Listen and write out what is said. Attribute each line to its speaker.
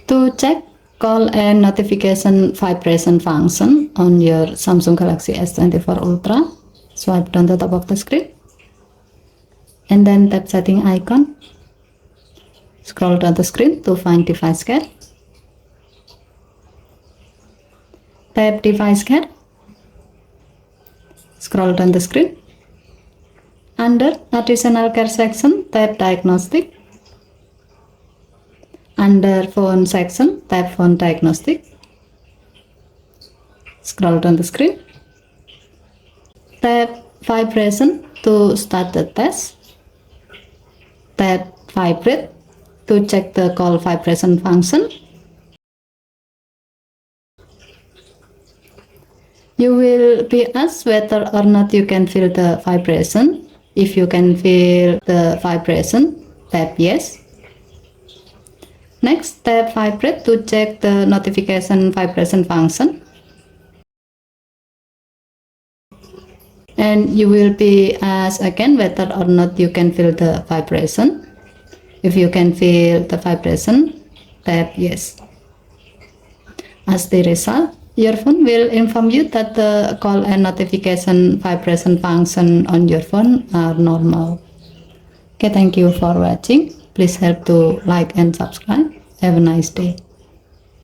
Speaker 1: To check call and notification vibration function on your Samsung Galaxy S24 Ultra, swipe down the top of the screen and then tap setting icon. Scroll down the screen to find device care. Tap device care. Scroll down the screen. Under additional care section, tap diagnostic. Under phone section, tap phone diagnostic. Scroll down the screen. Tap vibration to start the test. Tap vibrate to check the call vibration function. You will be asked whether or not you can feel the vibration. If you can feel the vibration, tap yes. Next, tap vibrate to check the notification vibration function. And you will be asked again whether or not you can feel the vibration. If you can feel the vibration, tap yes. As the result, your phone will inform you that the call and notification vibration function on your phone are normal. Okay, thank you for watching. Please help to like and subscribe. Have a nice day.